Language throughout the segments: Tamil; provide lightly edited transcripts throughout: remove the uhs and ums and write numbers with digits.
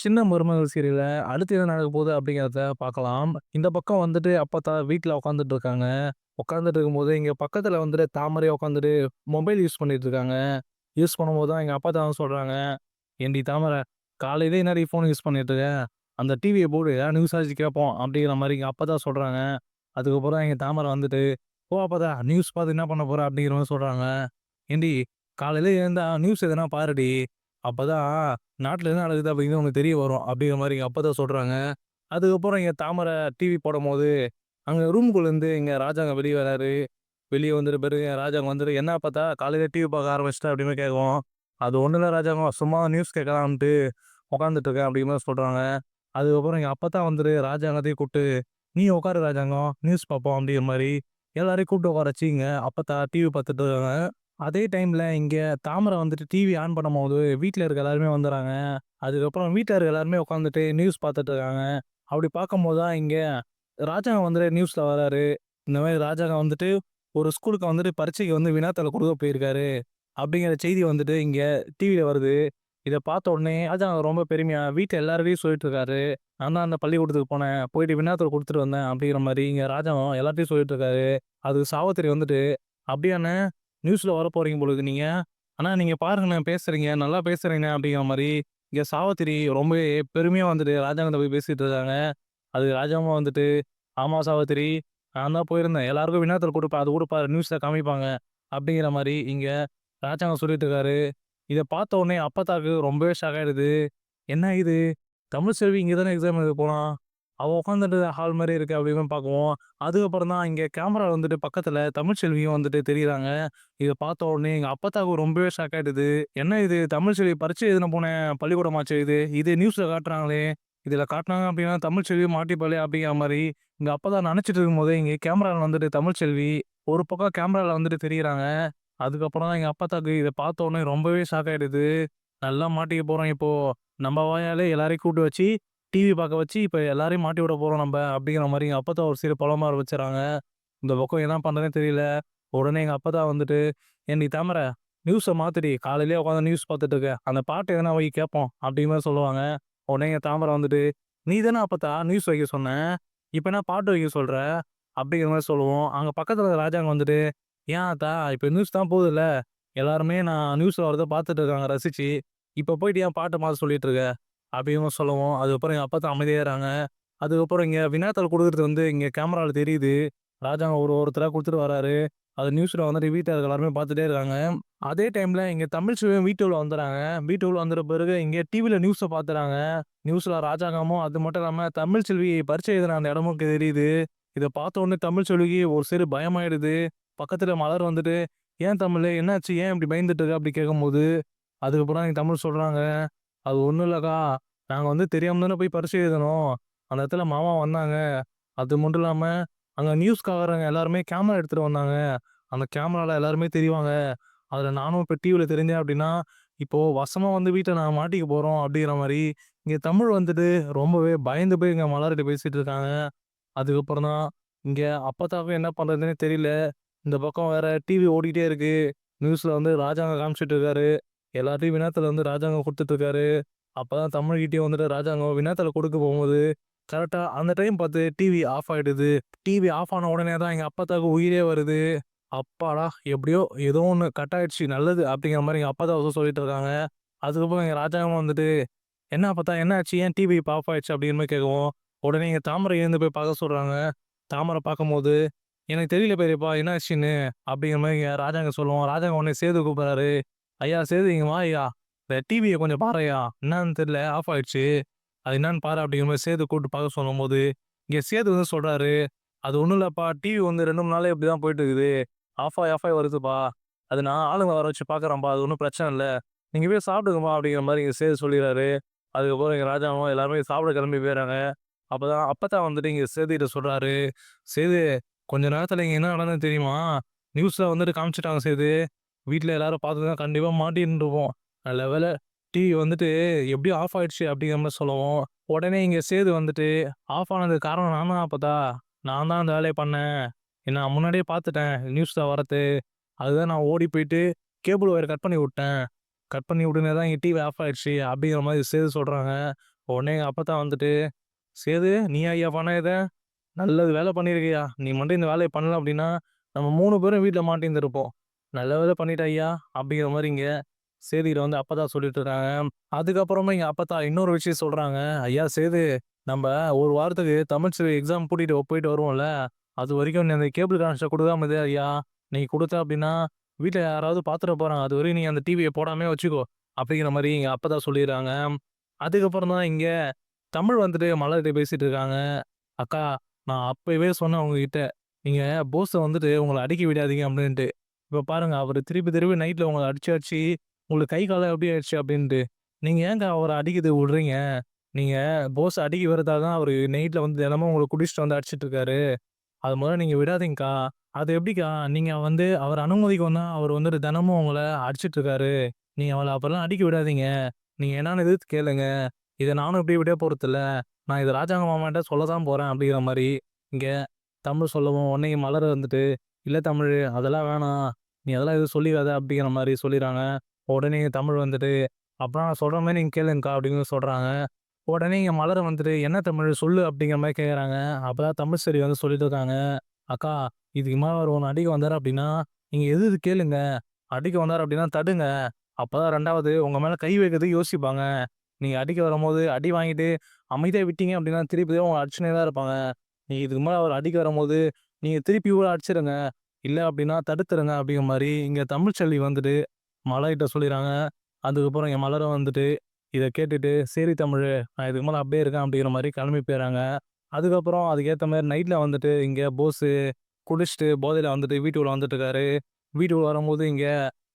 சின்ன மருமகள் சீரியல்ல அடுத்து என்ன நடக்க போகுது அப்படிங்கிறத பார்க்கலாம். இந்த பக்கம் வந்துட்டு அப்பத்தா வீட்ல உட்காந்துட்டு இருக்காங்க. உட்காந்துட்டு இருக்கும்போது இங்க பக்கத்துல வந்துட்டு தாமரை உட்காந்துட்டு மொபைல் யூஸ் பண்ணிட்டு இருக்காங்க. யூஸ் பண்ணும்போது தான் எங்க அப்பத்தா வந்து சொல்றாங்க, "ஏன்டி தாமரை, காலையிலே என்னடி ஃபோன் யூஸ் பண்ணிட்டு இருக்க? அந்த டிவிய போடு, ஏதாவது நியூஸாச்சும் கேட்போம்." அப்படிங்கிற மாரி எங்க அப்பத்தா சொல்றாங்க. அதுக்கப்புறம் எங்க தாமரை வந்துட்டு, "போ அப்பத்தா, நியூஸ் பார்த்து என்ன பண்ண போற?" அப்படிங்கிற மாரி சொல்றாங்க. "ஏன்டி, காலையில எழுந்தா நியூஸ் எதனா பாருடி. அப்பதான் நாட்டுல என்ன நடக்குது அப்படிங்கிறது உனக்கு தெரிய வரும்." அப்படிங்கிற மாரி எங்க அப்பத்தா சொல்றாங்க. அதுக்கப்புறம் எங்க தாமரை டிவி போடும்போது, அங்க ரூமுக்குள்ளேருந்து எங்க ராஜாங்க வெளிய வராரு. வெளிய வந்துட்ட பிறகு என் ராஜாங்க வந்துட்டு, "என்ன அப்பத்தா காலையில டிவி பார்க்க ஆரம்பிச்சுட்ட?" அப்படின்னு மாரி கேட்கவும், "அது ஒண்ணும் இல்ல ராஜாங்கம். சும்மா நியூஸ் கேட்கலாம்ன்ட்டு உட்காந்துட்டு இருக்கேன்." அப்படிங்கிற மாரி சொல்றாங்க. அதுக்கப்புறம் எங்க அப்பத்தா வந்துட்டு ராஜாங்கத்தையும் கூப்ட்டு, "நீயும் உட்காரு ராஜாங்கம். நியூஸ் பார்ப்போம்." அப்படிங்கிற மாரி எல்லாரையும் கூப்பிட்டு உட்கார வச்சு, இங்க அப்பத்தா டிவி பார்த்துட்டு இருக்காங்க. அதே டைம்ல இங்க தாமரை வந்துட்டு டிவி ஆன் பண்ணும்போது, வீட்ல இருக்க எல்லாருமே வந்துர்றாங்க. அதுக்கப்புறம் வீட்ல இருக்க எல்லாருமே உட்காந்துட்டு நியூஸ் பார்த்துட்டு இருக்காங்க. அப்படி பார்க்கும்போது தான் இங்க ராஜாங்க வந்துட்டு நியூஸ்ல வராரு. இந்த மாரி ராஜாங்க வந்துட்டு ஒரு ஸ்கூலுக்கு வந்துட்டு பரீட்சைக்கு வந்து வினாத்தாள் குடுக்க போயிருக்காரு. அப்படிங்கிற செய்தி வந்துட்டு இங்க டிவில வருது. இத பார்த்த உடனே ராஜாங்க ரொம்ப பெருமையா வீட்ல எல்லார்கிட்டயும் சொல்லிட்டு இருக்காரு. "நான் தான் அந்த பள்ளிக்கூடத்துக்கு போனேன். போயிட்டு வினாத்தாள் குடுத்துட்டு வந்தேன்." அப்படிங்கிற மாரி இங்க ராஜாங்கம் எல்லார்ட்டயும் சொல்லிட்டு இருக்காரு. அதுக்கு சாவித்திரி வந்துட்டு, "அப்படியாண்ணே, நியூஸ்ல வரப்போறீங்க போல இருக்கு நீங்க. ஆனா நீங்க பாருங்கண்ணே, பேசுறீங்க. நல்லா பேசுறீங்கண்ணே." அப்படிங்கிற மாரி இங்க சாவித்திரி ரொம்பவே பெருமையா வந்துட்டு ராஜாங்கட்ட போய் பேசிட்டு இருக்காங்க. அதுக்கு ராஜாவும் வந்துட்டு, "ஆமா சாவித்திரி, நான் தான் போயிருந்தேன். எல்லாருக்கும் வினாத்தாள் குடுப்பேன். அது கூட பாரு நியூஸ்ல காமிப்பாங்க." அப்படிங்கிற மாரி இங்க ராஜாங்கம் சொல்லிட்டு இருக்காரு. இத பார்த்த உடனே அப்பத்தாக்கு ரொம்பவே ஷாக் ஆயிடுது. "என்ன இது? தமிழ்செல்வி இங்க தானே எக்ஸாம் எழுத போனா. அவ உட்காந்துட்டு ஹால் மாரி இருக்கு." அப்படின்னு பார்க்கவும், அதுக்கப்புறம் தான் இங்க கேமரா வந்துட்டு பக்கத்துல தமிழ்செல்வியும் வந்துட்டு தெரியிறாங்க. இத பார்த்த உடனே எங்க அப்பத்தாவுக்கு ரொம்பவே ஷாக் ஆயிடுது. "என்ன இது? தமிழ்செல்வி பரீட்சை எழுதின போன பள்ளிக்கூடமாச்சே இது. இது நியூஸ்ல காட்டுறாங்களே. இதுல காட்டுனாங்க அப்படின்னா தமிழ்செல்வி மாட்டிப்பாளே." அப்படிங்கிற மாரி எங்க அப்பத்தா நெனச்சிட்டு இருக்கும்போதே, இங்க கேமரால வந்துட்டு தமிழ்செல்வி ஒரு பக்கம் கேமரால வந்துட்டு தெரியிறாங்க. அதுக்கப்புறம் தான் எங்க அப்பத்தாக்கு இத பார்த்த உடனே ரொம்பவே ஷாக் ஆயிடுது. "நல்லா மாட்டிக்க போறோம் இப்போ. நம்ம வாயாலே எல்லாரையும் கூப்பிட்டு வச்சு, டிவி பார்க்க வச்சு, இப்ப எல்லாரையும் மாட்டி விட போறோம் நம்ப." அப்படிங்கிற மாரி எங்க அப்பத்தா ஒரு சைடு புலம்ப ஆரம்பிச்சுறாங்க. இந்த பக்கம் என்ன பண்றதுன்னே தெரியல. உடனே எங்க அப்பத்தா வந்துட்டு, "ஏன்டி தாமர, நியூஸ மாத்துடி. காலையிலேயே உட்காந்து நியூஸ் பார்த்துட்டு இருக்க. அந்த பாட்டு எதனா வை கேட்போம்." அப்படிங்கிற மாரி சொல்லுவாங்க. உடனே எங்க தாமர வந்துட்டு, "நீ தானே அப்பத்தா நியூஸ் வைக்க சொன்ன. இப்ப என்ன பாட்டு வைக்க சொல்ற?" அப்படிங்கிற மாரி சொல்லவும், அங்க பக்கத்துல இருக்க ராஜாங்க வந்துட்டு, "ஏன் ஆத்தா, இப்ப நியூஸ் தான் போகுதுல்ல. எல்லாருமே நான் நியூஸ்ல வரத பார்த்துட்டு இருக்காங்க ரசிச்சு. இப்ப போயிட்டு ஏன் பாட்ட மாத்த சொல்லிட்டு இருக்க?" அப்படின்னு சொல்லவும், அதுக்கப்புறம் எங்க அப்பத்தா அமைதியாயிறாங்க. அதுக்கப்புறம் இங்க வினாத்தாள் குடுக்குறது வந்து இங்க கேமரால தெரியுது. ராஜாங்க ஒருத்தரா குடுத்துட்டு வராரு. அது நியூஸ்ல வந்துட்டு வீட்ல இருக்க எல்லாருமே பார்த்துட்டே இருக்காங்க. அதே டைம்ல இங்க தமிழ்ச்செல்வியும் வீட்டுக்குள்ள வந்துர்றாங்க. வீட்டுக்குள்ள வந்துட்ட பிறகு இங்க டிவில நியூஸ பார்த்துறாங்க. நியூஸ்ல ராஜாங்கமும், அது மட்டும் இல்லாம தமிழ்ச்செல்வி பரீட்சை எழுதுன அந்த இடமும் தெரியுது. இத பார்த்த உடனே தமிழ்ச்செல்விக்கு ஒரு சைடு பயமாயிடுது. பக்கத்துல மலர் வந்துட்டு, "ஏன் தமிழு, என்னாச்சு? ஏன் இப்படி பயந்துட்டு இருக்க?" அப்படி கேட்கும்போது, அதுக்கப்புறம் எங்க தமிழ் சொல்றாங்க, "அது ஒண்ணும் இல்லக்கா. நாங்க வந்து தெரியாம தானே போய் பரீட்சை எழுதுனோம். அந்த இடத்துல மாமா வந்தாங்க. அது மட்டும் இல்லாம, அங்க நியூஸ்காரங்க எல்லாருமே கேமரா எடுத்துட்டு வந்தாங்க. அந்த கேமரால எல்லாருமே தெரிவாங்க. அதுல நானும் இப்ப டிவில தெரிஞ்சேன் அப்படின்னா, இப்போ வசமா வந்து வீட்ல நாங்க மாட்டிக்க போறோம்." அப்படிங்கிற மாரி, இங்க தமிழ் வந்துட்டு ரொம்பவே பயந்து போய் இங்க மலர்ட்ட பேசிட்டு இருக்காங்க. அதுக்கப்புறம் தான் இங்க அப்பத்தாவுக்கும் என்ன பண்றதுன்னே தெரியல. இந்த பக்கம் வேற டிவி ஓடிட்டே இருக்கு. நியூஸ்ல வந்து ராஜாங்க காமிச்சிட்டு இருக்காரு. எல்லார்ட்டயும் வினாத்தாள் வந்து ராஜாங்க குடுத்துட்டு இருக்காரு. அப்பதான் தமிழ்கிட்டயும் வந்துட்டு ராஜாங்கம் வினாத்தாள குடுக்க போகும்போது, கரெக்ட்டா அந்த டைம் பார்த்து டிவி ஆஃப் ஆயிடுது. டிவி ஆஃப் ஆன உடனே தான் எங்க அப்பத்தாவுக்கு உயிரே வருது. அப்பாடா! எப்படியோ ஏதோ ஒண்ணு கட் ஆயிடுச்சு நல்லது அப்படிங்கிற மாரி எங்க அப்பத்தா வந்து சொல்லிட்டு இருக்காங்க. அதுக்கப்புறம் எங்க ராஜாங்கம் வந்துட்டு, "என்ன அப்பத்தா, என்ன ஆச்சு? ஏன் டிவி இப்ப ஆஃப் ஆயிடுச்சு?" அப்படின்னு மாரி கேட்கவும், உடனே எங்க தாமரை எழுந்து போய் பார்க்க சொல்றாங்க. தாமரை பார்க்கும்போது, "எனக்கு தெரியல பெரியப்பா என்ன ஆச்சுன்னு." அப்படிங்கிற மாரி இங்க ராஜாங்க சொல்லவும், ராஜாங்க உடனே சேது கூப்பிடுறாரு. "ஐயா சேது, இங்க வா ஐயா. இந்த டிவிய கொஞ்சம் பாருய்யா. என்னான்னு தெரியல, ஆஃப் ஆயிடுச்சு. அது என்னான்னு பாரு." அப்படிங்கிற மாரி சேது கூப்பிட்டு பார்க்க சொல்லும்போது, இங்க சேது வந்து சொல்றாரு, "அது ஒண்ணும் இல்லப்பா. டிவி வந்து 2, 3 நாளா இப்படிதான் போயிட்டு இருக்குது. ஆஃப் ஆயி வருதுப்பா. அது நான் ஆளுங்க வர வச்சு பார்க்குறேன்ப்பா. அது ஒண்ணும் பிரச்சனை இல்ல. நீங்க போய் சாப்பிடுங்கப்பா." அப்படிங்கிற மாரி இங்க சேது சொல்லிறாரு. அதுக்கப்புறம் எங்க ராஜாவும் எல்லாருமே சாப்பிட கிளம்பி போயிறாங்க. அப்பதான் அப்பத்தா வந்துட்டு இங்க சேதுகிட்ட சொல்றாரு, "சேது, கொஞ்ச நேரத்துல இங்க என்ன நடந்ததுன்னு தெரியுமா? நியூஸ்ல வந்துட்டு காமிச்சுட்டாங்க சேது. வீட்ல எல்லாரும் பார்த்துதான் கண்டிப்பா மாட்டின்ருப்போம். நல்ல வேளை டிவி வந்துட்டு எப்படியோ ஆஃப் ஆயிடுச்சு." அப்படிங்கிற மாரி சொல்லவும், உடனே இங்க சேது வந்துட்டு, "ஆஃப் ஆனதுக்கு காரணம் நான் தான் அப்பத்தா. நான் தான் அந்த வேலைய பண்ணேன். நான் முன்னாடியே பார்த்துட்டேன் நியூஸ்ல வரது. அதுதான் நான் ஓடி போயிட்டு கேபிள் ஒயர கட் பண்ணி விட்டேன். கட் பண்ணி உடனே தான் இங்க டிவி ஆஃப் ஆயிடுச்சு." அப்படிங்கிற மாரி சேது சொல்றாங்க. உடனே எங்க அப்பத்தா வந்துட்டு, "சேது நீயா ஐயா பண்ண இத? நல்லது வேலை பண்ணியிருக்கய்யா. நீ மட்டும் இந்த வேலைய பண்ணல அப்டின்னா, நம்ம 3 பேரும் வீட்ல மாட்டியிருந்திருப்போம். நல்ல வேலை பண்ணிட்ட ஐயா" அப்படிங்கிற மாரி இங்க சேதுகிட்ட வந்து அப்பத்தா சொல்லிட்டு இருக்காங்க. அதுக்கப்புறமா எங்க அப்பத்தா இன்னொரு விஷயம் சொல்றாங்க. "ஐயா சேது, நம்ப 1 வாரத்துக்கு தமிழ் எக்ஸாம் கூட்டிட்டு போயிட்டு வருவோம்ல, அதுவரைக்கும் நீ அந்த கேபிள் கனெக்ஷன குடுக்காம இரு ஐயா. நீ குடுத்த அப்டின்னா, வீட்ல யாராவது பாத்துற போறாங்க. அதுவரையும் நீ அந்த டிவிய போடாமயே வச்சுக்கோ" அப்படிங்கிற மாரி எங்க அப்பத்தா சொல்லிர்றாங்க. அதுக்கப்புறம் தான் இங்க தமிழ் வந்துட்டு மலர்ட்ட பேசிட்டு இருக்காங்க. "அக்கா, நான் அப்பவே சொன்னேன் உங்ககிட்ட. நீங்க போஸ வந்துட்டு உங்கள அடிக்க விடாதீங்க அப்டின்ட்டு. இப்ப பாருங்க அவரு திருப்பி திருப்பி நைட்ல உங்கள அடிச்சு அடிச்சு உங்களுக்கு கை, கால்லாம் எப்டி ஆயிடுச்சு அப்டின்ட்டு. நீங்க ஏன்க்கா அவர அடிக்கிறதுக்கு விடுறீங்க? நீங்க போஸ அடிக்க விடுறதால தான் அவரு நைட்ல வந்து தினமும் உங்கள குடிச்சிட்டு வந்து அடிச்சிட்டு இருக்காரு. அது மொதல்ல நீங்க விடாதீங்கக்கா. அது எப்டிக்கா நீங்க வந்து அவர் அனுமதிக்கும் தான் அவரு வந்துட்டு தினமும் உங்கள அடிச்சிட்டு இருக்காரு. நீங்க அவள அப்பலாம் அடிக்க விடாதீங்க. நீங்க என்னான்னு எதிர்த்து கேளுங்க. இத நானும் இப்டியே விட போறதில்ல. நான் இத ராஜாங்க மாமாட்ட சொல்ல தான் போறேன்" அப்டிங்கிற மாரி இங்க தமிழ் சொல்லவும், உடனே மலர் வந்துட்டு, "இல்ல தமிழு அதெல்லாம் வேணாம். நீ அதெல்லாம் எதுவும் சொல்லிறாத" அப்படிங்கிற மாரி சொல்லிர்றாங்க. உடனே தமிழ் வந்துட்டு, "அப்பனா நான் சொல்ற மாரி நீங்க கேளுங்கக்கா" அப்படின்னு சொல்றாங்க. உடனே இங்க மலர் வந்துட்டு, "என்ன தமிழ் சொல்லு" அப்படிங்கிற மாரி கேட்கறாங்க. அப்பதான் தமிழ்செல்வி வந்து சொல்லிட்டு இருக்காங்க, "அக்கா, இதுக்கு மேல அவரு உன்ன அடிக்க வந்தாரு அப்படின்னா, நீங்க எதிர்த்து கேளுங்க. அடிக்க வந்தாரு அப்படின்னா தடுங்க. அப்பதான் 2வது உங்க மேல கை வைக்கிறதுக்கு யோசிப்பாங்க. நீங்க அடிக்க வரும்போது அடி வாங்கிட்டு அமைதியா விட்டீங்க அப்படின்னா, திருப்பி திரும்ப உங்கள அடிச்சுனே தான் இருப்பாங்க. நீங்க இதுக்கு மேல அவரு அடிக்க வரும்போது, நீங்க திருப்பி கூட அடிச்சிருங்க. இல்ல அப்படின்னா தடுத்துருங்க" அப்படிங்கிற மாரி இங்க தமிழ்ச்செல்வி வந்துட்டு மலர்கிட்ட சொல்லிர்றாங்க. அதுக்கப்புறம் என் மலரும் வந்துட்டு இத கேட்டுட்டு, "சரி தமிழு, நான் இதுக்கு மேல அப்படியே இருக்கேன்" அப்படிங்கிற மாரி கிளம்பி போயிர்றாங்க. அதுக்கப்புறம் அதுக்கேத்த மாரி நைட்ல வந்துட்டு இங்க போஸு குடிச்சுட்டு போதையில வந்துட்டு வீட்டுக்குள்ள வந்துட்டு இருக்காரு. வீட்டுக்குள்ள வரும்போது இங்க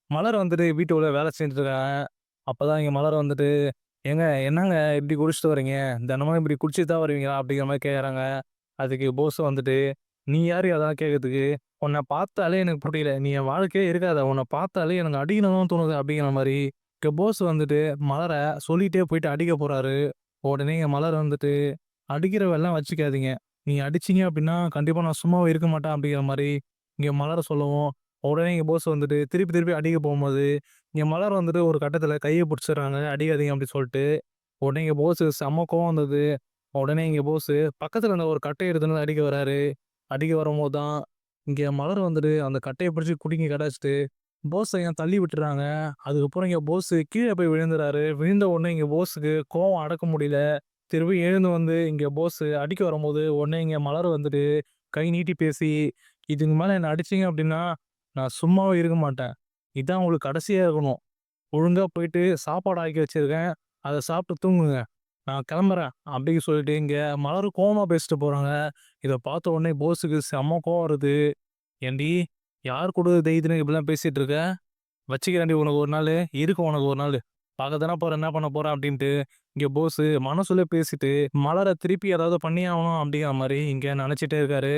மலர் வந்துட்டு வீட்டுக்குள்ள வேலை செஞ்சுட்டு இருக்காங்க. அப்பதான் இங்க மலர் வந்துட்டு, "ஏங்க என்னங்க இப்படி குடிச்சிட்டு வரீங்க? தினமும் இப்படி குடிச்சிட்டு தான் வருவீங்களா?" அப்படிங்கிற மாரி கேட்கறாங்க. அதுக்கு போஸ் வந்துட்டு, "நீ யாரு அதெல்லாம் கேட்கறதுக்கு? உன்ன பார்த்தாலே எனக்கு புரியல. நீ என் வாழ்க்கையே இருக்காத. உன்ன பார்த்தாலே எனக்கு அடிக்கணும்னு தான் தோணுது" அப்படிங்கிற மாரி இங்க போஸ் வந்துட்டு மலர சொல்லிட்டே போயிட்டு அடிக்க போறாரு. உடனே இங்க மலர் வந்துட்டு, "அடிக்கிற வேலைலாம் வச்சுக்காதீங்க. நீங்க அடிச்சீங்க அப்படின்னா, கண்டிப்பா நான் சும்மாவே இருக்க மாட்டேன்" அப்படிங்கிற மாரி இங்க மலர சொல்லவும், உடனே இங்க போஸ் வந்துட்டு திருப்பி திருப்பி அடிக்க போம்போது, இங்க மலர் வந்துட்டு ஒரு கட்டத்தில கைய புடிச்சுடுறாங்க. "அடிக்காதீங்க" அப்படி சொல்ட்டு. உடனே இங்க போஸுக்கு செம்ம கோவம் வந்தது. உடனே இங்க போஸு பக்கத்துல இருந்த ஒரு கட்டைய எடுத்துட்டு வந்து அடிக்க வராரு. அடிக்க வரும்போது தான், இங்க மலர் வந்துட்டு அந்த கட்டைய பிடிச்சு புடுங்கி கடாச்சிட்டு, போஸ ஏன் தள்ளி விட்டுறாங்க. அதுக்கப்புறம் இங்க போஸு கீழ போய் விழுந்துறாரு. விழுந்த உடனே இங்க போஸுக்கு கோவம் அடக்க முடியல. திரும்பி எழுந்து வந்து இங்க போஸு அடிக்க வரும்போது, உடனே இங்க மலர் வந்துட்டு கை நீட்டி பேசி, "இதுக்கு மேல என்ன அடிச்சீங்க அப்டின்னா, நான் சும்மாவே இருக்க மாட்டேன். இதான் உங்களுக்கு கடைசியா இருக்கணும். ஒழுங்கா போயிட்டு சாப்பாடு ஆக்கி வச்சிருக்கேன். அத சாப்பிட்டு தூங்குங்க. நான் கிளம்புறேன்" அப்டின்னு சொல்லிட்டு இங்க மலர் கோவமா பேசிட்டு போறாங்க. இத பார்த்த உடனே போஸுக்கு செம்ம கோவம் வருது. "ஏன்டி யார் குடுக்குற தைரியத்துல இப்படிலாம் பேசிட்டு இருக்க? வச்சுக்கிறேன்டி உனக்கு ஒரு நாளு. இருக்கும் உனக்கு ஒரு நாளு. பார்க்க தானே போற என்ன பண்ண போற" அப்டின்ட்டு இங்க போஸு மனசுல பேசிட்டு, மலர திருப்பி ஏதாவது பண்ணியே ஆவணும் அப்டிங்கிற மாரி இங்க நெனச்சிட்டே இருக்காரு.